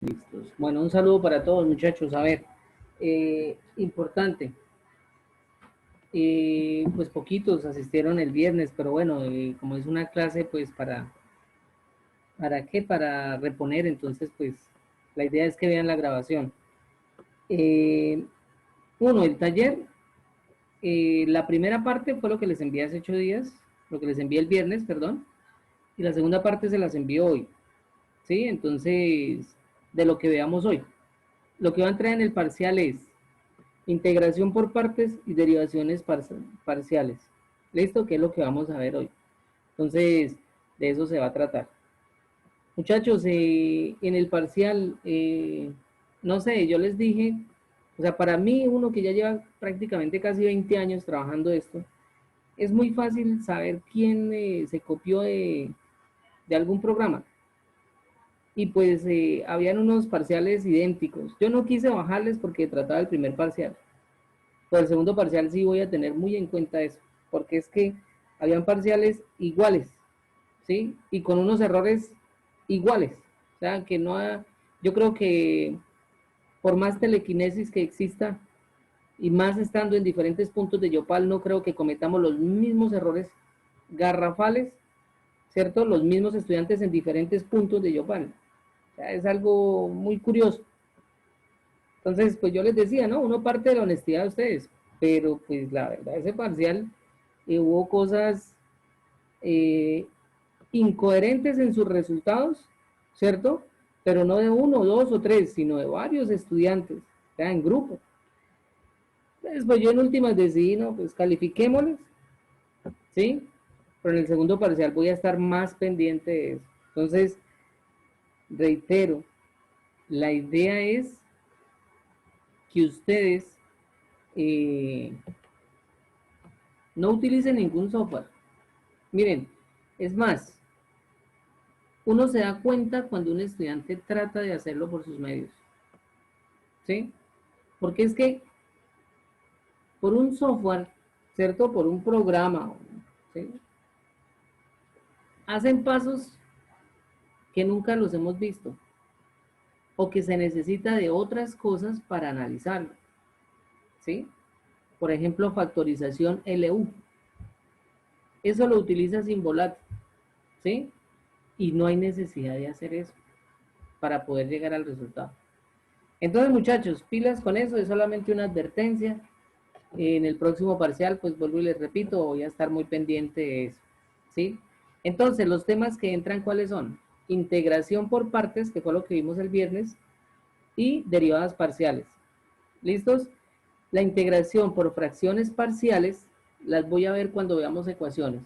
Listos. Bueno, un saludo para todos, muchachos. A ver, importante. Pues poquitos asistieron el viernes, pero bueno, como es una clase, pues ¿para qué? Para reponer, entonces, pues la idea es que vean la grabación. Eh, Uno, el taller, la primera parte fue lo que les envié hace 8 días, lo que les envié el viernes, perdón, y la segunda parte se las envió hoy, ¿sí? Entonces, de lo que veamos hoy. Lo que va a entrar en el parcial es integración por partes y derivaciones parciales. ¿Listo? Que es lo que vamos a ver hoy. Entonces, de eso se va a tratar. Muchachos, en el parcial, no sé, yo les dije, o sea, para mí, uno que ya lleva prácticamente casi 20 años trabajando esto, es muy fácil saber quién se copió de algún programa. Y pues habían unos parciales idénticos. Yo no quise bajarles porque trataba el primer parcial. Por el segundo parcial sí voy a tener muy en cuenta eso, porque es que habían parciales iguales, ¿sí? Y con unos errores iguales. O sea, que no ha, yo creo que por más telequinesis que exista, y más estando en diferentes puntos de Yopal, no creo que cometamos los mismos errores garrafales, ¿cierto? Los mismos estudiantes en diferentes puntos de Yopal. O sea, es algo muy curioso. Entonces, pues yo les decía, ¿no? Uno parte de la honestidad de ustedes, pero pues la verdad, ese parcial hubo cosas eh, incoherentes en sus resultados, ¿cierto? Pero no de uno, dos o tres, sino de varios estudiantes, o sea, en grupo. Entonces, pues yo en últimas decidí, no, pues califiquémosles, ¿sí? Pero en el segundo parcial voy a estar más pendiente de eso. Entonces, reitero, la idea es que ustedes no utilicen ningún software. Miren, es más, uno se da cuenta cuando un estudiante trata de hacerlo por sus medios, ¿sí? Porque es que por un software, ¿cierto? Por un programa, ¿sí? Hacen pasos que nunca los hemos visto o que se necesita de otras cosas para analizarlo, ¿sí? Por ejemplo, factorización LU. Eso lo utiliza Simbolat, ¿sí? Y no hay necesidad de hacer eso para poder llegar al resultado. Entonces, muchachos, pilas con eso, es solamente una advertencia. En el próximo parcial, pues vuelvo y les repito, voy a estar muy pendiente de eso, ¿sí? Entonces, los temas que entran, ¿cuáles son? Integración por partes, que fue lo que vimos el viernes, y derivadas parciales. ¿Listos? La integración por fracciones parciales las voy a ver cuando veamos ecuaciones,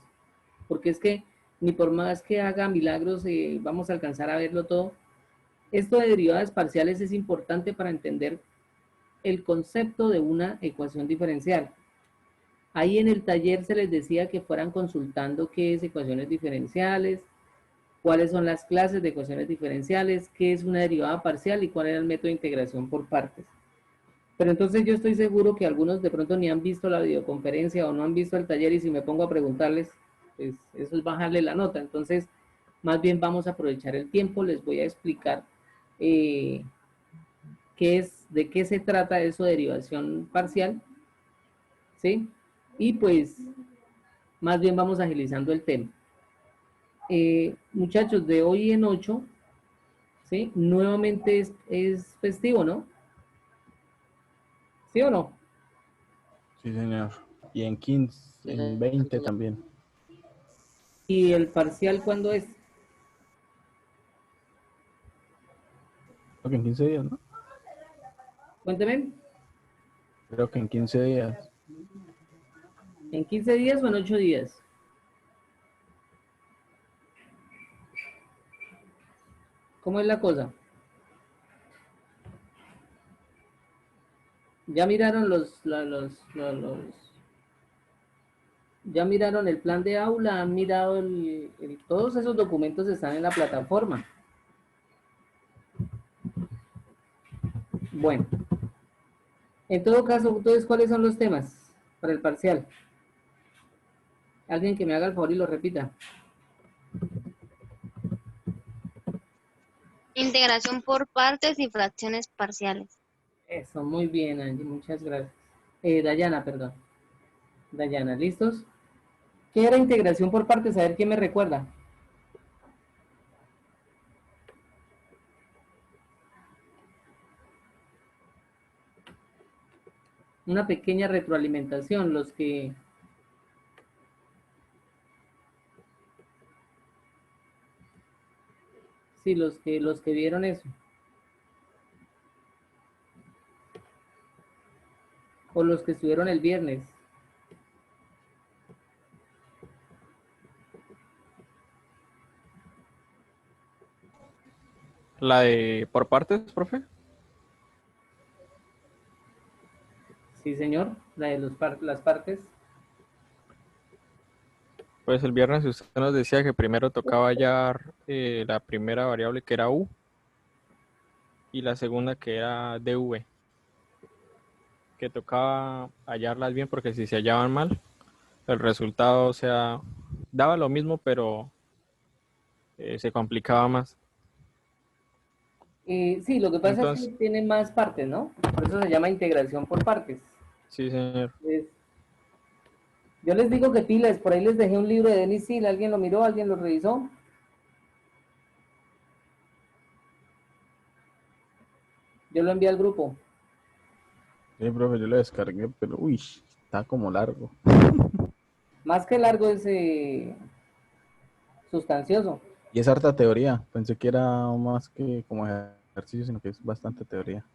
porque es que ni por más que haga milagros vamos a alcanzar a verlo todo. Esto de derivadas parciales es importante para entender el concepto de una ecuación diferencial. Ahí en el taller se les decía que fueran consultando qué es ecuaciones diferenciales, cuáles son las clases de ecuaciones diferenciales, qué es una derivada parcial y cuál era el método de integración por partes. Pero entonces yo estoy seguro que algunos de pronto ni han visto la videoconferencia o no han visto el taller y si me pongo a preguntarles, pues eso es bajarle la nota. Entonces, más bien vamos a aprovechar el tiempo, les voy a explicar eh, qué es, de qué se trata eso de derivación parcial, ¿sí? Y pues más bien vamos agilizando el tema. Muchachos, de hoy en 8, ¿sí? Nuevamente es festivo, ¿no? ¿Sí o no? Sí, señor. Y en 15, en 20 también. ¿Y el parcial cuándo es? Creo que en 15 días, ¿no? Cuénteme. Creo que en 15 días. ¿En 15 días o en 8 días? ¿Cómo es la cosa? ¿Ya miraron ya miraron el plan de aula? ¿Han mirado todos esos documentos están en la plataforma? Bueno, en todo caso, entonces, ¿cuáles son los temas para el parcial? Alguien que me haga el favor y lo repita. integración por partes y fracciones parciales. Eso, muy bien, Angie, muchas gracias. Dayana, perdón. Dayana, ¿listos? ¿Qué era integración por partes? A ver quién me recuerda. Una pequeña retroalimentación, los que... Sí, los que vieron eso. O los que estuvieron el viernes. La de por partes, profe. Sí, señor, la de las partes. Pues el viernes usted nos decía que primero tocaba hallar la primera variable que era u y la segunda que era dv. Que tocaba hallarlas bien porque si se hallaban mal, el resultado, o sea, daba lo mismo, pero se complicaba más. Sí, lo que pasa es que Entonces, tiene más partes, ¿no? Por eso se llama integración por partes. sí, señor. Yo les digo que pilas, por ahí les dejé un libro de Denis Seal, ¿alguien lo miró? ¿Alguien lo revisó? Yo lo envié al grupo. Sí, profe, yo lo descargué, pero uy, está como largo. Más que largo es sustancioso. Y es harta teoría. Pensé que era más que como ejercicio, sino que es bastante teoría.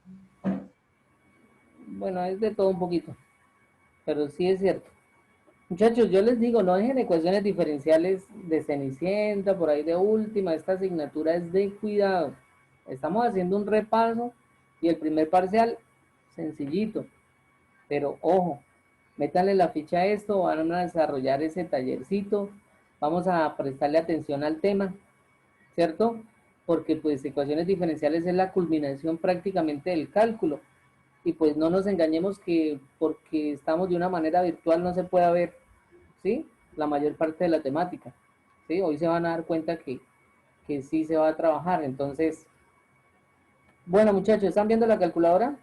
Bueno, es de todo un poquito, pero sí es cierto. Muchachos, yo les digo, no dejen ecuaciones diferenciales de Cenicienta, por ahí de última, esta asignatura es de cuidado. Estamos haciendo un repaso y el primer parcial, sencillito, pero ojo, métanle la ficha a esto, van a desarrollar ese tallercito, vamos a prestarle atención al tema, ¿cierto? Porque pues ecuaciones diferenciales es la culminación prácticamente del cálculo. Y pues no nos engañemos que porque estamos de una manera virtual no se puede ver, ¿sí? La mayor parte de la temática, ¿sí? Hoy se van a dar cuenta que sí se va a trabajar. Entonces, bueno muchachos, ¿están viendo la calculadora?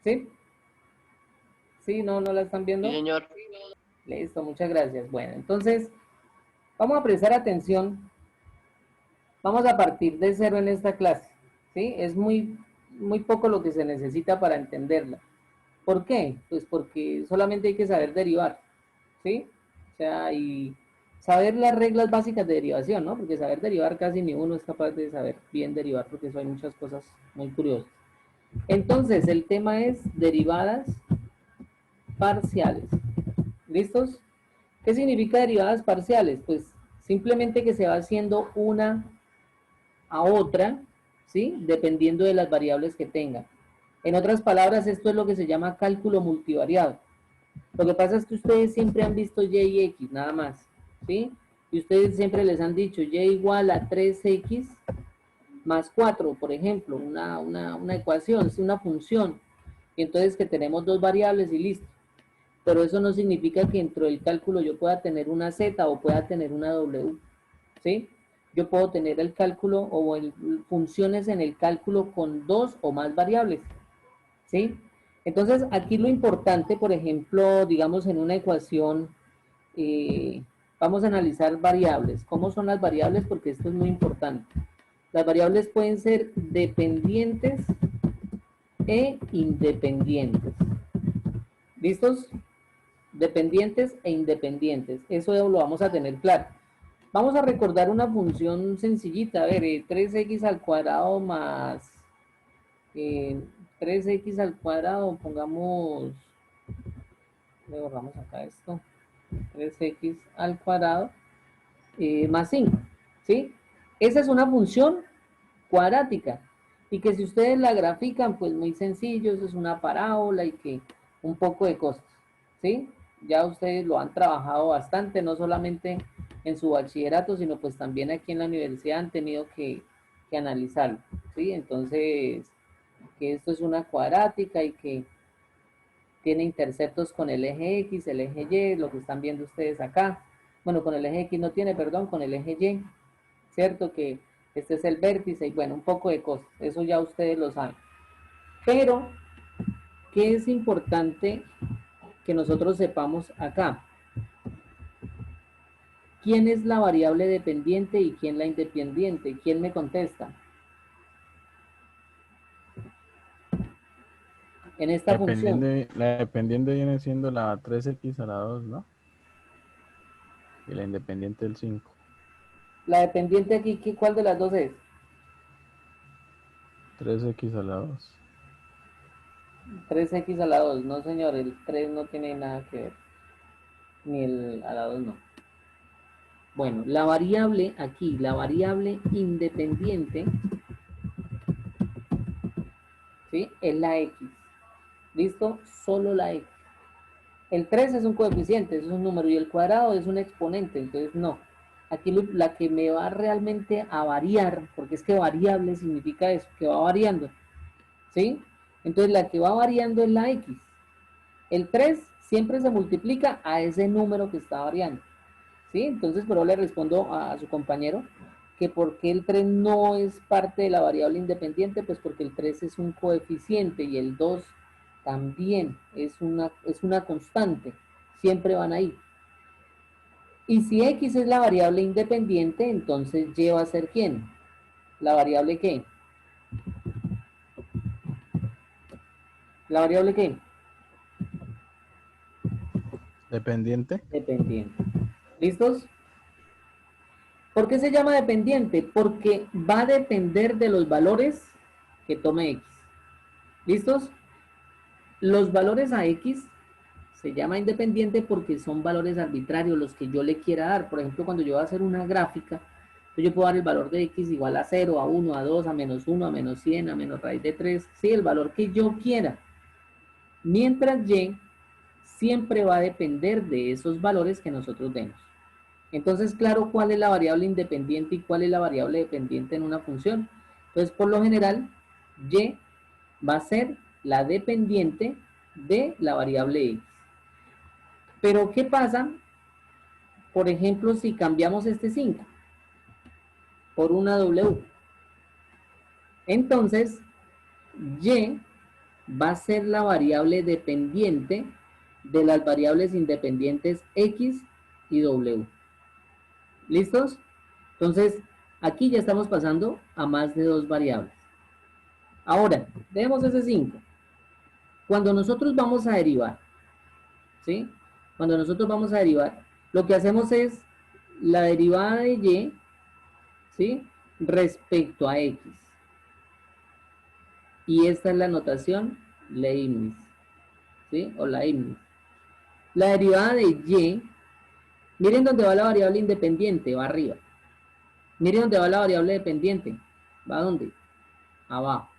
¿Sí? ¿Sí? ¿No la están viendo? Sí, señor. Listo, muchas gracias. Bueno, entonces, vamos a prestar atención. Vamos a partir de cero en esta clase, ¿sí? Es muy poco lo que se necesita para entenderla. ¿Por qué? Pues porque solamente hay que saber derivar, ¿sí? O sea, y saber las reglas básicas de derivación, ¿no? Porque saber derivar casi ni uno es capaz de saber bien derivar, porque eso hay muchas cosas muy curiosas. Entonces, el tema es derivadas parciales. ¿Listos? ¿Qué significa derivadas parciales? Pues simplemente que se va haciendo una a otra, ¿sí? Dependiendo de las variables que tenga. En otras palabras, esto es lo que se llama cálculo multivariado. Lo que pasa es que ustedes siempre han visto y y x, nada más, ¿sí? Y ustedes siempre les han dicho y igual a 3x más 4, por ejemplo, una ecuación, es una función. Y entonces que tenemos dos variables y listo. Pero eso no significa que dentro del cálculo yo pueda tener una z o pueda tener una w, ¿sí? Yo puedo tener el cálculo o funciones en el cálculo con dos o más variables, ¿sí? Entonces, aquí lo importante, por ejemplo, digamos en una ecuación, vamos a analizar variables. ¿Cómo son las variables? Porque esto es muy importante. Las variables pueden ser dependientes e independientes. ¿Listos? Dependientes e independientes. Eso lo vamos a tener claro. Vamos a recordar una función sencillita. A ver, 3x al cuadrado más 3x al cuadrado, pongamos, le borramos acá esto, 3x al cuadrado más 5, ¿sí? Esa es una función cuadrática y que si ustedes la grafican, pues muy sencillo, eso es una parábola y que un poco de cosas, ¿sí? Ya ustedes lo han trabajado bastante, no solamente en su bachillerato, sino pues también aquí en la universidad han tenido que analizarlo, ¿sí? Entonces, que esto es una cuadrática y que tiene interceptos con el eje X, el eje Y, lo que están viendo ustedes acá. Bueno, con el eje X no tiene, perdón, con el eje Y, ¿cierto? Que este es el vértice y bueno, un poco de cosas. Eso ya ustedes lo saben. Pero, ¿qué es importante que nosotros sepamos acá? ¿Quién es la variable dependiente y quién la independiente? ¿Quién me contesta? En esta función. La dependiente viene siendo la 3x a la 2, ¿no? Y la independiente el 5. La dependiente aquí, ¿cuál de las dos es? 3x a la 2. 3x a la 2. No, señor, el 3 no tiene nada que ver. Ni el a la 2 no. Bueno, la variable aquí, la variable independiente, ¿sí? Es la x. ¿Listo? Solo la x. El 3 es un coeficiente, es un número, y el cuadrado es un exponente, entonces no. Aquí la que me va realmente a variar, porque es que variable significa eso, que va variando, ¿sí? Entonces la que va variando es la x. El 3 siempre se multiplica a ese número que está variando, ¿sí? Entonces, pero le respondo a su compañero que por qué el 3 no es parte de la variable independiente, pues porque el 3 es un coeficiente y el 2 también es una constante, siempre van ahí. Y si x es la variable independiente, entonces y va a ser ¿quién? ¿La variable qué? ¿La variable qué? ¿Dependiente? Dependiente. ¿Listos? ¿Por qué se llama dependiente? Porque va a depender de los valores que tome x. ¿Listos? Los valores a x se llama independiente porque son valores arbitrarios los que yo le quiera dar. Por ejemplo, cuando yo voy a hacer una gráfica, yo puedo dar el valor de x igual a 0, a 1, a 2, a menos 1, a menos 100, a menos raíz de 3. Sí, el valor que yo quiera. Mientras y siempre va a depender de esos valores que nosotros demos. Entonces, claro, ¿cuál es la variable independiente y cuál es la variable dependiente en una función? Entonces, por lo general, y va a ser la dependiente de la variable x. Pero, ¿qué pasa? Por ejemplo, si cambiamos este 5 por una w, entonces y va a ser la variable dependiente de las variables independientes x y w. ¿Listos? Entonces, aquí ya estamos pasando a más de dos variables. Ahora, dejemos ese 5. Cuando nosotros vamos a derivar, ¿sí? Cuando nosotros vamos a derivar, lo que hacemos es la derivada de y, ¿sí? Respecto a x. Y esta es la notación Leibniz, ¿sí? O Leibniz. La derivada de y, miren dónde va la variable independiente, va arriba. Miren dónde va la variable dependiente, ¿va a dónde? Abajo.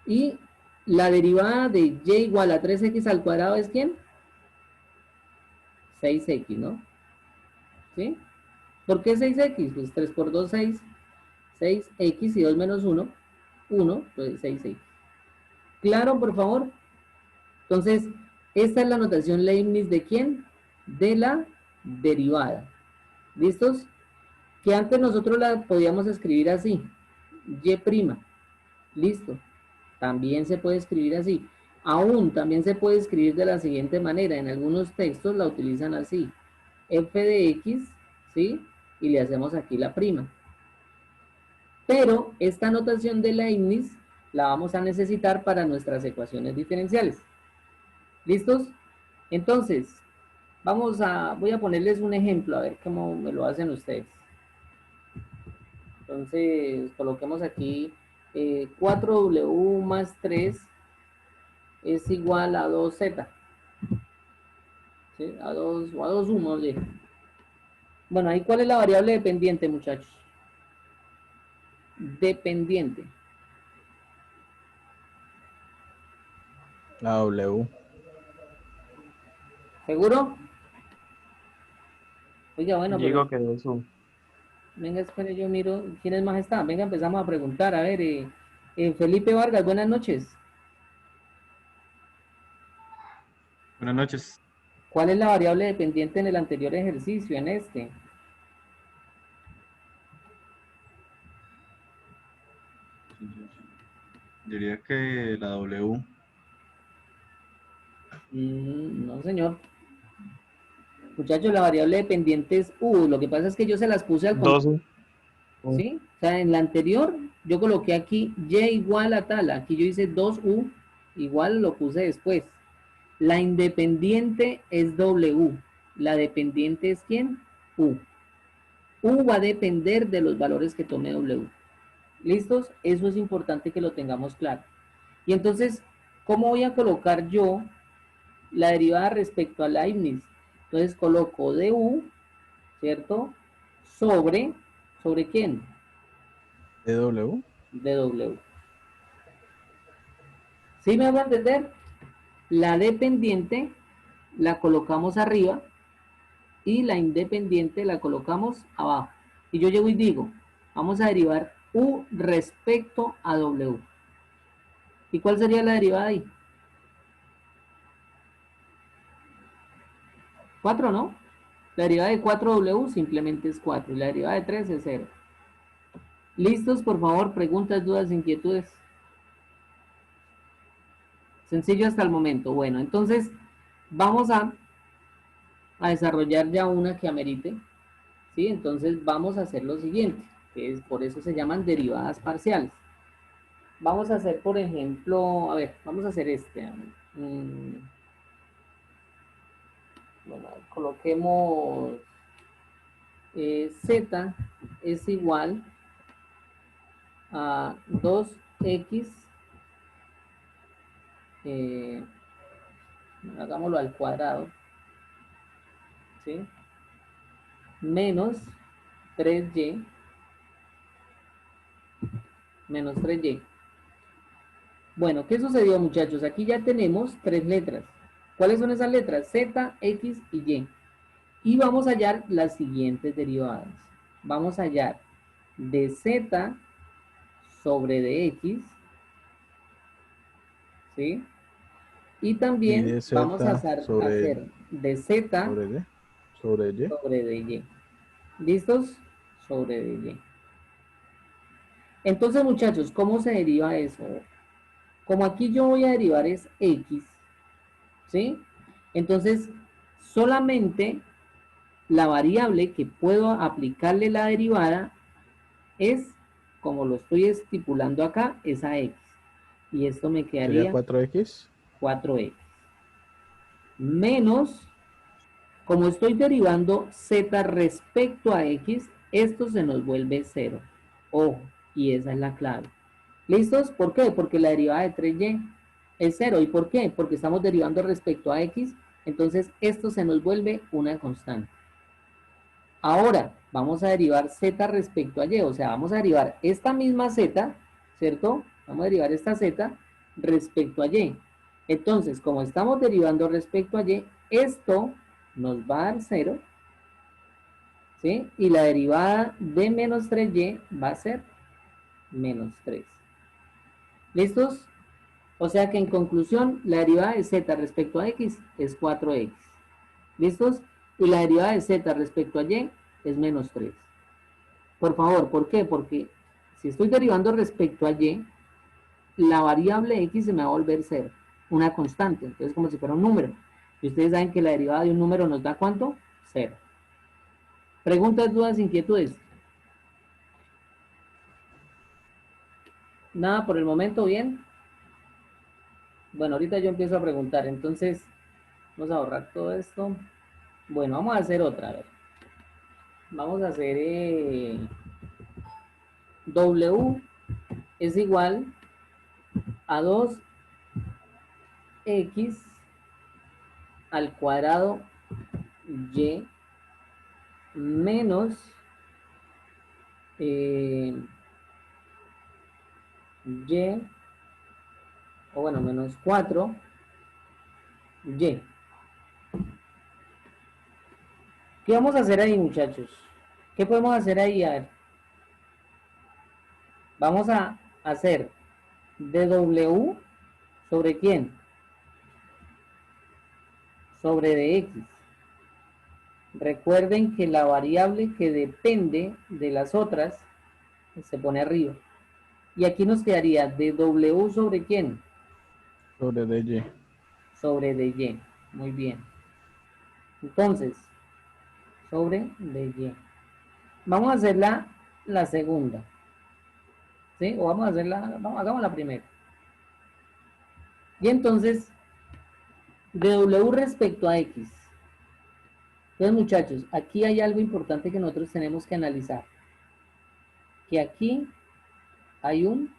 Y la derivada de y igual a 3x al cuadrado es ¿quién? 6x, ¿no? ¿Sí? ¿Por qué 6x? Pues 3 por 2, 6. 6x y 2 menos 1, 1, pues 6x. ¿Claro, por favor? Entonces, esta es la notación Leibniz de ¿quién? De la derivada. ¿Listos? Que antes nosotros la podíamos escribir así. Y'. Listo. También se puede escribir así. Aún también se puede escribir de la siguiente manera. En algunos textos la utilizan así. F de x, ¿sí? Y le hacemos aquí la prima. Pero esta notación de Leibniz la vamos a necesitar para nuestras ecuaciones diferenciales. ¿Listos? Entonces, voy a ponerles un ejemplo, a ver cómo me lo hacen ustedes. Entonces, coloquemos aquí 4w más 3 es igual a 2z. ¿Sí? A 2 o a 2,1, oye. Bueno, ahí ¿cuál es la variable dependiente, muchachos? Dependiente. La W. ¿Seguro? Oiga, bueno, Digo pero que es un. venga, espere, yo miro quiénes más están. Venga, empezamos a preguntar. A ver, Felipe Vargas, buenas noches. Buenas noches. ¿Cuál es la variable dependiente en el anterior ejercicio, en este? Diría que la W. No, señor. Muchachos, la variable dependiente es U. Lo que pasa es que yo se las puse al contrario. 2U. ¿Sí? O sea, en la anterior yo coloqué aquí Y igual a tal. Aquí yo hice 2U, igual lo puse después. La independiente es W. La dependiente es ¿quién? U. U va a depender de los valores que tome W. ¿Listos? Eso es importante que lo tengamos claro. Y entonces, ¿cómo voy a colocar yo la derivada respecto a Leibniz? Entonces coloco du, ¿cierto? ¿Sobre quién? DW. Dw. ¿Sí me van a entender? La dependiente la colocamos arriba y la independiente la colocamos abajo. Y yo llego y digo, vamos a derivar u respecto a w. ¿Y cuál sería la derivada ahí? 4, ¿no? La derivada de 4w simplemente es 4 y la derivada de 3 es 0. ¿Listos? Por favor, preguntas, dudas, inquietudes. Sencillo hasta el momento. Bueno, entonces vamos a desarrollar ya una que amerite. ¿Sí? Entonces vamos a hacer lo siguiente, que es, por eso se llaman derivadas parciales. Vamos a hacer, por ejemplo, a ver, vamos a hacer este. Bueno, coloquemos z es igual a 2x, hagámoslo al cuadrado, ¿sí? Menos 3y, menos 3y. Bueno, ¿qué sucedió, muchachos? Aquí ya tenemos 3 letras. ¿Cuáles son esas letras? Z, X y Y. Y vamos a hallar las siguientes derivadas. Vamos a hallar de Z sobre de X, ¿sí? Y también Y de vamos a Z hacer de Z sobre Y. sobre de Y. ¿Listos? Sobre de Y. Entonces, muchachos, ¿cómo se deriva eso? Como aquí yo voy a derivar es X, ¿sí? Entonces, solamente la variable que puedo aplicarle la derivada es, como lo estoy estipulando acá, es a X. Y esto me Sería quedaría 4X. 4X. Menos, como estoy derivando Z respecto a X, esto se nos vuelve 0. Ojo, y esa es la clave. ¿Listos? ¿Por qué? Porque la derivada de 3y es 0. ¿Y por qué? Porque estamos derivando respecto a x, entonces esto se nos vuelve una constante. Ahora, vamos a derivar z respecto a y, o sea, vamos a derivar esta misma z, ¿cierto? Vamos a derivar esta z respecto a y. Entonces, como estamos derivando respecto a y, esto nos va a dar 0, ¿sí? Y la derivada de menos 3y va a ser menos 3. ¿Listos? O sea que en conclusión, la derivada de z respecto a x es 4x. ¿Listos? Y la derivada de z respecto a y es menos 3. Por favor, ¿por qué? Porque si estoy derivando respecto a y, la variable x se me va a volver 0, una constante. Entonces, como si fuera un número. Y ustedes saben que la derivada de un número nos da ¿cuánto? 0. ¿Preguntas, dudas, inquietudes? Nada por el momento, ¿bien? Bueno, ahorita yo empiezo a preguntar. Entonces, vamos a borrar todo esto. Bueno, vamos a hacer otra, a ver. Vamos a hacer W es igual a 2x al cuadrado y menos y, o bueno, menos 4y. ¿Qué vamos a hacer ahí, muchachos? ¿Qué podemos hacer ahí? A ver. Vamos a hacer de W sobre quién? Sobre de X. Recuerden que la variable que depende de las otras se pone arriba. Y aquí nos quedaría dw sobre quién? Sobre dy. Sobre dy. Muy bien. Entonces, sobre dy. Vamos a hacer la segunda. ¿Sí? O vamos a hacerla, vamos, hagamos la primera. Y entonces, dw respecto a x. Entonces, muchachos, aquí hay algo importante que nosotros tenemos que analizar. Que aquí hay un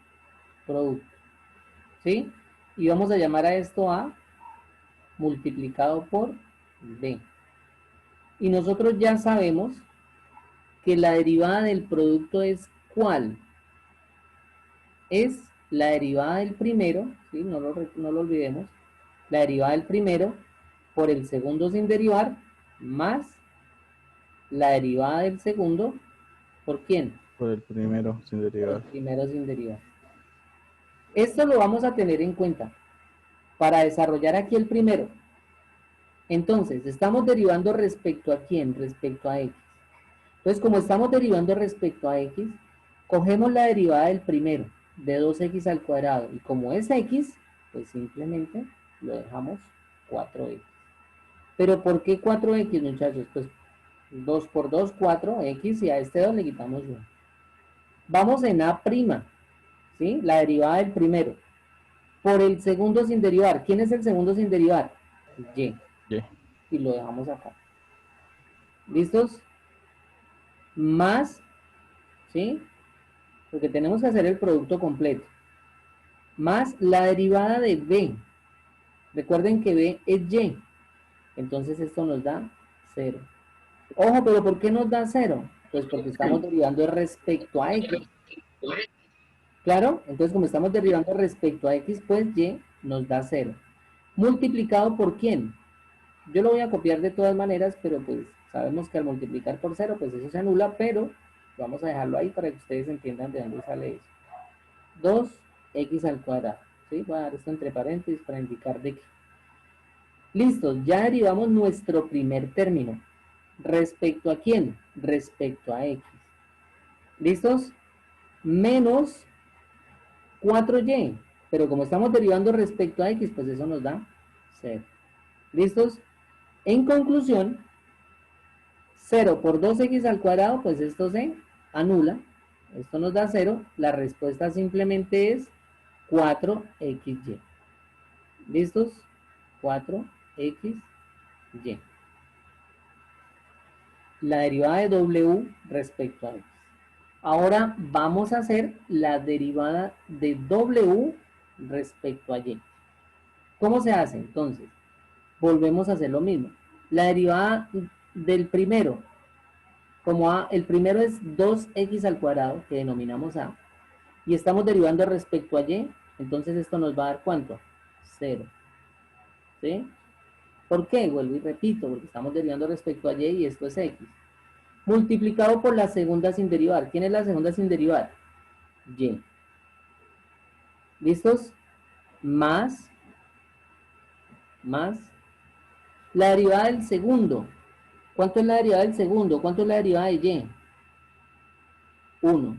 producto. ¿Sí? Y vamos a llamar a esto A multiplicado por B. Y nosotros ya sabemos que la derivada del producto es ¿cuál? Es la derivada del primero, ¿sí? No lo olvidemos, la derivada del primero por el segundo sin derivar, más la derivada del segundo, ¿por quién? Por el primero, sin Por el derivar. primero sin derivar. Esto lo vamos a tener en cuenta para desarrollar aquí el primero. Entonces, estamos derivando respecto a quién, respecto a x. Entonces, como estamos derivando respecto a x, cogemos la derivada del primero, de 2x al cuadrado, y como es x, pues simplemente lo dejamos 4x. ¿Pero por qué 4x, muchachos? Pues 2 por 2, 4x, y a este 2 le quitamos 1. Vamos en A', ¿sí? La derivada del primero. Por el segundo sin derivar. ¿Quién es el segundo sin derivar? Y. Y. Y lo dejamos acá. ¿Listos? Más, ¿sí? Porque tenemos que hacer el producto completo. Más la derivada de b. Recuerden que b es y. Entonces esto nos da 0. Ojo, pero ¿por qué nos da 0? Pues porque estamos derivando respecto a x. ¿Claro? Entonces como estamos derivando respecto a x, pues y nos da 0. ¿Multiplicado por quién? Yo lo voy a copiar de todas maneras, pero pues sabemos que al multiplicar por 0, pues eso se anula, pero vamos a dejarlo ahí para que ustedes entiendan de dónde sale eso. 2x al cuadrado. ¿Sí? Voy a dar esto entre paréntesis para indicar de qué. Listo, ya derivamos nuestro primer término. ¿Respecto a quién? Respecto a x. ¿Listos? Menos 4y. Pero como estamos derivando respecto a x, pues eso nos da 0. ¿Listos? En conclusión, 0 por 2x al cuadrado, pues esto se anula. Esto nos da 0. La respuesta simplemente es 4xy. ¿Listos? 4xy. La derivada de w respecto a x. Ahora vamos a hacer la derivada de w respecto a y. ¿Cómo se hace? Entonces, volvemos a hacer lo mismo. La derivada del primero, como el primero es 2x al cuadrado, que denominamos a, y estamos derivando respecto a y, entonces esto nos va a dar ¿cuánto? 0. ¿Sí? ¿Por qué? Vuelvo y repito, porque estamos derivando respecto a y y esto es x. Multiplicado por la segunda sin derivar. ¿Quién es la segunda sin derivar? Y. ¿Listos? Más la derivada del segundo. ¿Cuánto es la derivada del segundo? ¿Cuánto es la derivada de y? 1.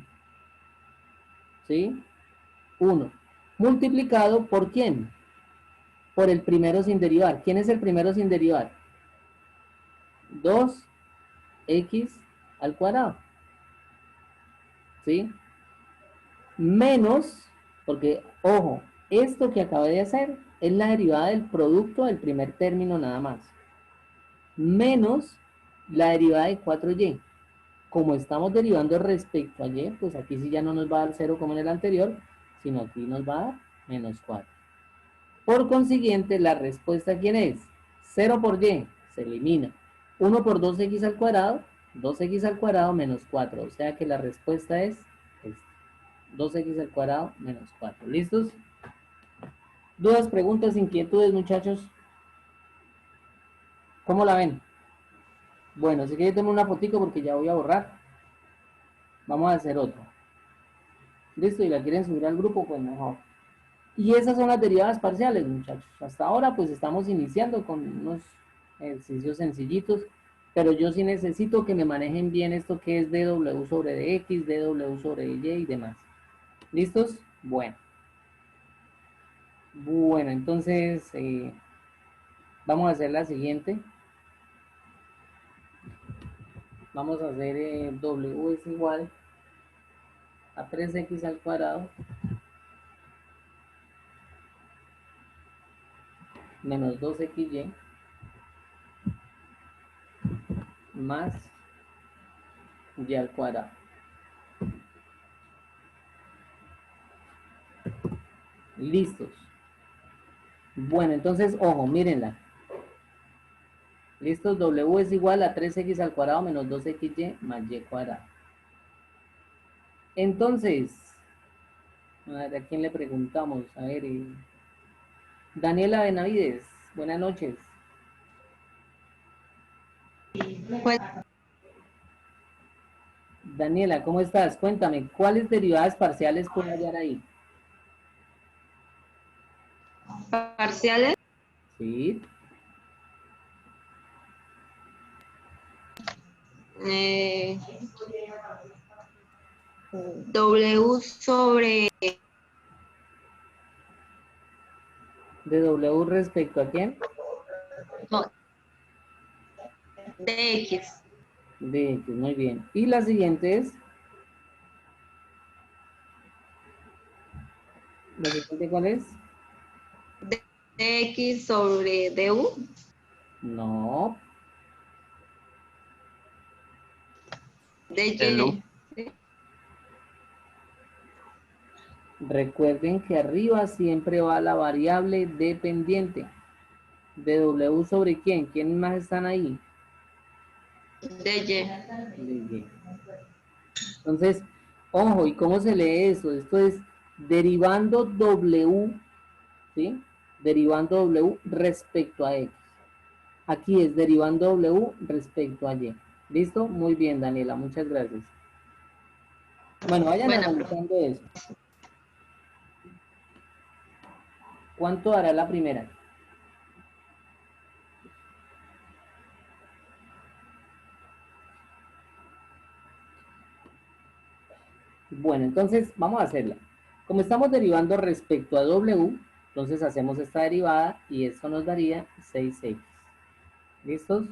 ¿Sí? 1. Multiplicado por quién? Por el primero sin derivar. ¿Quién es el primero sin derivar? 2x al cuadrado. ¿Sí? Menos, porque, ojo, esto que acabé de hacer es la derivada del producto del primer término nada más. Menos la derivada de 4y. Como estamos derivando respecto a y, pues aquí sí ya no nos va a dar 0 como en el anterior, sino aquí nos va a dar menos 4. Por consiguiente, la respuesta ¿quién es? 0 por y, se elimina. 1 por 2x al cuadrado, 2x al cuadrado menos 4. O sea que la respuesta es 2x al cuadrado menos 4. ¿Listos? ¿Dudas, preguntas, inquietudes, muchachos? ¿Cómo la ven? Bueno, si quieren tomar una fotico porque ya voy a borrar. Vamos a hacer otra. ¿Listo? Y la quieren subir al grupo, pues mejor. Y esas son las derivadas parciales, muchachos. Hasta ahora pues estamos iniciando con unos ejercicios sencillitos, pero yo sí necesito que me manejen bien esto que es dw sobre dx, dw sobre dy y demás. ¿Listos? Bueno. Bueno, entonces vamos a hacer la siguiente. Vamos a hacer W es igual a 3x al cuadrado menos 2xy más y al cuadrado. Listos. Bueno, entonces, ojo, mírenla. Listos, W es igual a 3x al cuadrado menos 2xy más y cuadrado. Entonces, a ver, ¿a quién le preguntamos? A ver, Daniela Benavides, buenas noches. Pues, Daniela, ¿cómo estás? Cuéntame, ¿cuáles derivadas parciales puede hallar ahí? parciales, Sí, eh, W sobre de W respecto a quién? no, dx, De X, muy bien. Y la siguiente es, ¿la siguiente cuál es? dx sobre du, No, El U. dy. recuerden que arriba siempre va la variable dependiente. ¿De W sobre quién? ¿Quiénes más están ahí? dy. De Y. Entonces, ojo, ¿y cómo se lee eso? Esto es derivando W, ¿sí? Derivando W respecto a X. Aquí es derivando W respecto a Y. ¿Listo? Muy bien, Daniela, muchas gracias. Bueno, vayan Bueno, analizando eso. ¿Cuánto dará la primera? Bueno, entonces vamos a hacerla. Como estamos derivando respecto a W, entonces hacemos esta derivada y esto nos daría 6x. ¿Listos?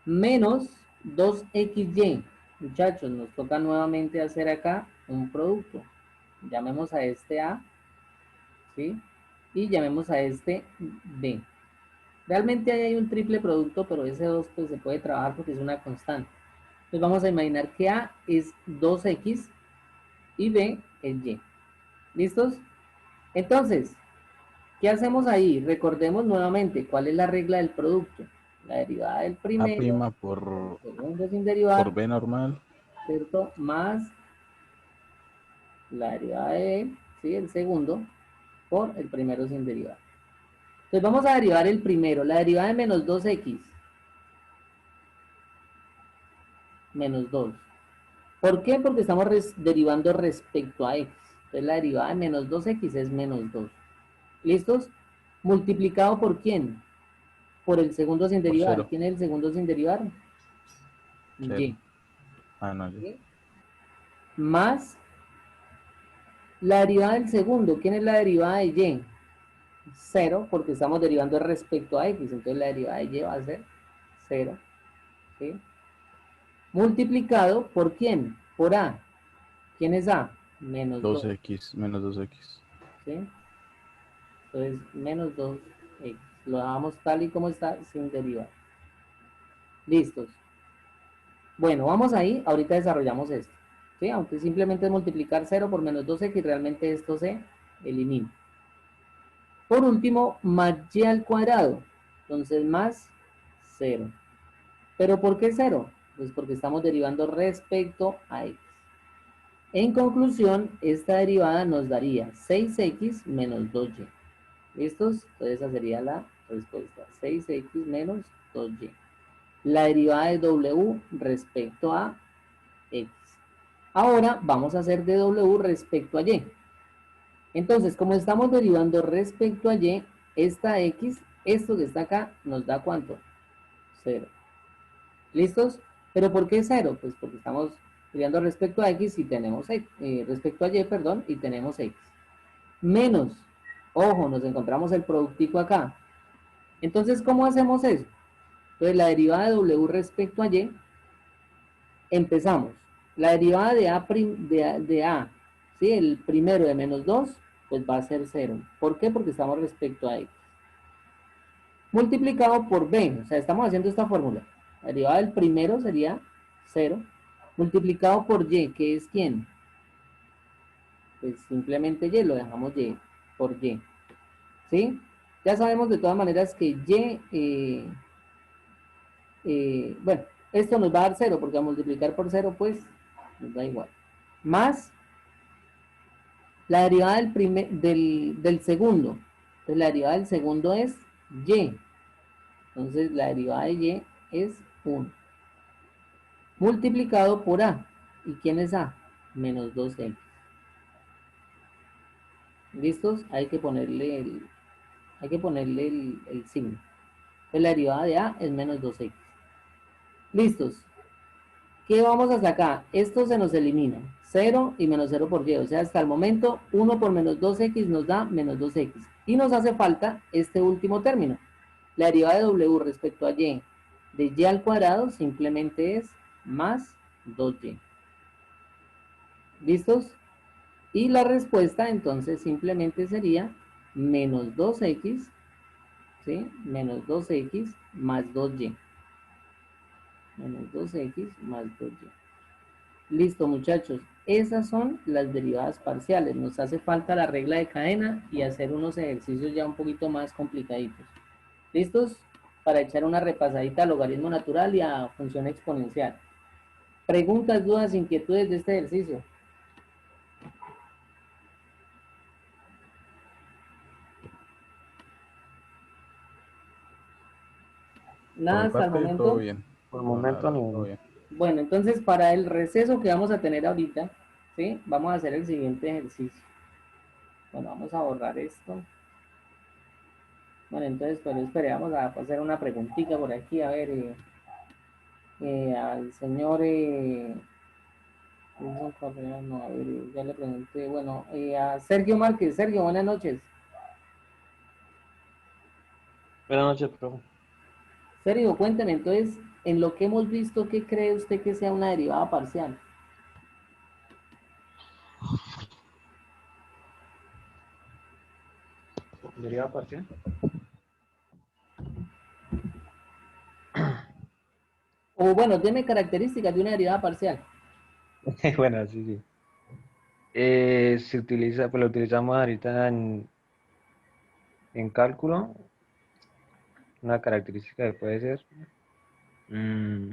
Menos 2xy. Muchachos, nos toca nuevamente hacer acá un producto. Llamemos a este A, ¿sí? Y llamemos a este B. Realmente ahí hay un triple producto, pero ese 2 pues, se puede trabajar porque es una constante. Entonces vamos a imaginar que A es 2x y B es Y. ¿Listos? Entonces, ¿qué hacemos ahí? Recordemos nuevamente cuál es la regla del producto. La derivada del A primero, prima por segundo sin derivar, B normal. ¿cierto? Más la derivada de B, ¿sí? El segundo, por el primero sin derivar. Entonces vamos a derivar el primero, la derivada de menos 2x, menos 2. ¿Por qué? Porque estamos derivando respecto a x. Entonces la derivada de menos 2x es menos 2. ¿Listos? ¿Multiplicado por quién? Por el segundo sin Por derivar. 0. ¿Quién es el segundo sin derivar? 0. Y. Ah, no, ya. ¿Sí? Más la derivada del segundo. ¿Quién es la derivada de y? 0, porque estamos derivando respecto a x. Entonces la derivada de y va a ser 0. ¿Sí? Multiplicado por quién? Por a. ¿Quién es a? Menos 2. 2x, menos 2x. ¿Sí? Entonces, menos 2x. Lo dejamos tal y como está, sin derivar. Listos. Bueno, vamos ahí. Ahorita desarrollamos esto. ¿Sí? Aunque simplemente es multiplicar 0 por menos 2x, realmente esto se elimina. Por último, más y al cuadrado. Entonces, más 0. ¿Pero por qué 0? Pues porque estamos derivando respecto a x. En conclusión, esta derivada nos daría 6x menos 2y. ¿Listos? Entonces esa sería la respuesta. 6x menos 2y. La derivada de w respecto a x. Ahora vamos a hacer de w respecto a y. Entonces, como estamos derivando respecto a y, esta x, esto que está acá, nos da ¿cuánto? 0. ¿Listos? ¿Pero por qué 0? Pues porque estamos Variando respecto a x y tenemos respecto a y, perdón, y tenemos x. Menos, ojo, nos encontramos el productico acá. Entonces, ¿cómo hacemos eso? Entonces, la derivada de w respecto a y, empezamos. La derivada de a, ¿sí? El primero de menos 2, pues va a ser 0. ¿Por qué? Porque estamos respecto a x. Multiplicado por b, o sea, estamos haciendo esta fórmula. La derivada del primero sería 0, multiplicado por y, que es ¿quién? Pues simplemente y, lo dejamos y, por y. ¿Sí? Ya sabemos de todas maneras que y, bueno, esto nos va a dar 0, porque a multiplicar por 0, pues, nos da igual. Más la derivada del segundo. Entonces, la derivada del segundo es y. Entonces, la derivada de y es 1. Multiplicado por a. ¿Y quién es a? Menos 2x. ¿Listos? Hay que ponerle el signo. Entonces, la derivada de a es menos 2x. ¿Listos? ¿Qué vamos a sacar? Esto se nos elimina. 0 y menos 0 por y. O sea, hasta el momento 1 por menos 2x nos da menos 2x. Y nos hace falta este último término. La derivada de w respecto a y de y al cuadrado simplemente es más 2y. ¿Listos? Y la respuesta entonces simplemente sería menos 2x, ¿sí? Menos 2x más 2y. Menos 2x más 2y. Listo, muchachos. Esas son las derivadas parciales. Nos hace falta la regla de cadena y hacer unos ejercicios ya un poquito más complicaditos. ¿Listos? Para echar una repasadita a logaritmo natural y a función exponencial. Preguntas, dudas, inquietudes de este ejercicio. Por Nada mi hasta el parte, todo momento. bien. Por el No, la momento verdad, no. todo bien. Bueno, entonces para el receso que vamos a tener ahorita, ¿sí? Vamos a hacer el siguiente ejercicio. Bueno, vamos a borrar esto. Bueno, entonces, pero espere, vamos a hacer una preguntita por aquí, a ver, al señor, Wilson Correa, no, a ver, ya le pregunté, bueno, a Sergio Márquez. Sergio, buenas noches. Buenas noches, profe. Sergio, cuénteme, entonces, en lo que hemos visto, ¿qué cree usted que sea una derivada parcial? ¿Derivada parcial? O bueno, deme características de una derivada parcial. Bueno, sí, sí. Se utiliza, pues lo utilizamos ahorita en cálculo. Una característica que puede ser. mm,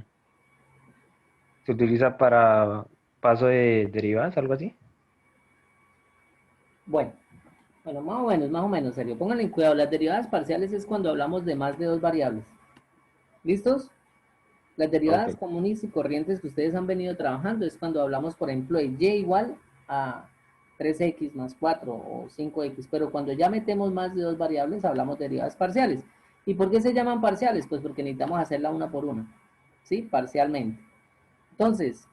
Se utiliza para paso de derivadas, algo así. Bueno, más o menos, Sergio. Pónganle en cuidado, las derivadas parciales es cuando hablamos de más de dos variables. ¿Listos? Las Ok. derivadas comunes y corrientes que ustedes han venido trabajando es cuando hablamos, por ejemplo, de y igual a 3x más 4 o 5x, pero cuando ya metemos más de dos variables hablamos de derivadas parciales. ¿Y por qué se llaman parciales? Pues porque necesitamos hacerla una por una, ¿sí? Parcialmente. Entonces,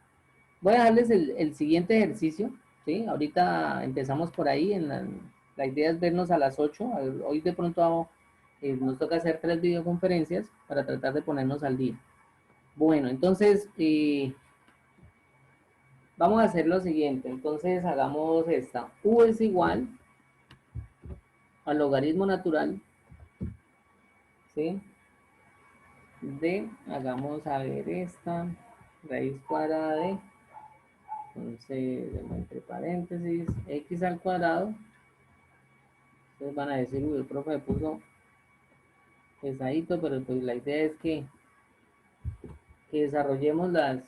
voy a dejarles el siguiente ejercicio, ¿sí? Ahorita empezamos por ahí, la idea es vernos a las 8, hoy de pronto nos toca hacer 3 videoconferencias para tratar de ponernos al día. Bueno, entonces vamos a hacer lo siguiente. Entonces hagamos esta. U es igual al logaritmo natural, ¿sí? Hagamos a ver esta, raíz cuadrada de, entonces, entre paréntesis, x al cuadrado. Ustedes van a decir, uy, el profe puso pesadito, pero pues la idea es que desarrollemos las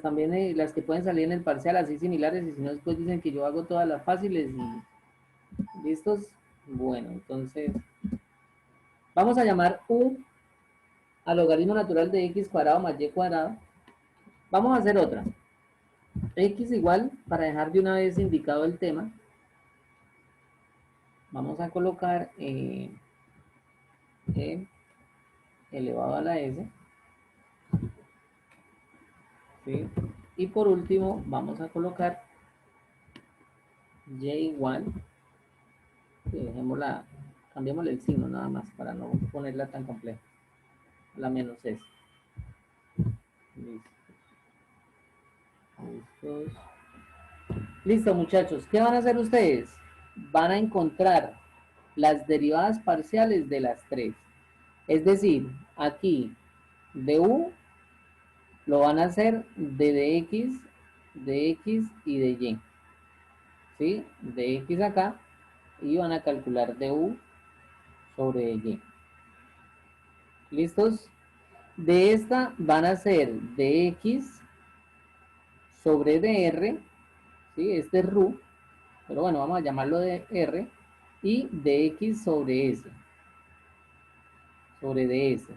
también, las que pueden salir en el parcial así similares, y si no después dicen que yo hago todas las fáciles y listos. Bueno, entonces vamos a llamar u al logaritmo natural de x cuadrado más y cuadrado. Vamos a hacer otra. X igual, para dejar de una vez indicado el tema, vamos a colocar e elevado a la s, ¿sí? Y por último, vamos a colocar y igual, que dejémosla, cambiémosle el signo nada más para no ponerla tan compleja. La menos S. Listo. Listos. Listo, muchachos. ¿Qué van a hacer ustedes? Van a encontrar las derivadas parciales de las tres. Es decir, aquí de U lo van a hacer de X y de Y. ¿Sí? De X acá y van a calcular de U sobre Y. ¿Listos? De esta van a ser de X sobre dr, ¿sí? Este es RU, pero bueno, vamos a llamarlo de R, y de X sobre S, sobre DS.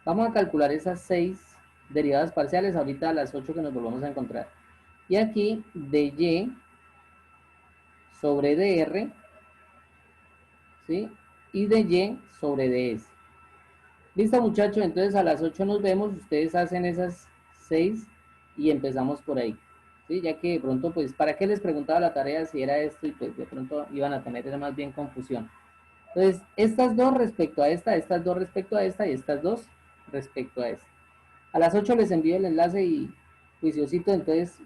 Vamos a calcular esas 6 derivadas parciales ahorita a las 8 que nos volvamos a encontrar. Y aquí de Y sobre dr, ¿sí? Y de Y sobre ds. Listo, muchachos, entonces a las 8 nos vemos, ustedes hacen esas 6 y empezamos por ahí. ¿Sí? Ya que de pronto, pues, ¿para qué les preguntaba la tarea si era esto? Y pues de pronto iban a tener más bien confusión. Entonces, estas dos respecto a esta, estas dos respecto a esta y estas dos respecto a esta. A las 8 les envío el enlace y juiciosito, entonces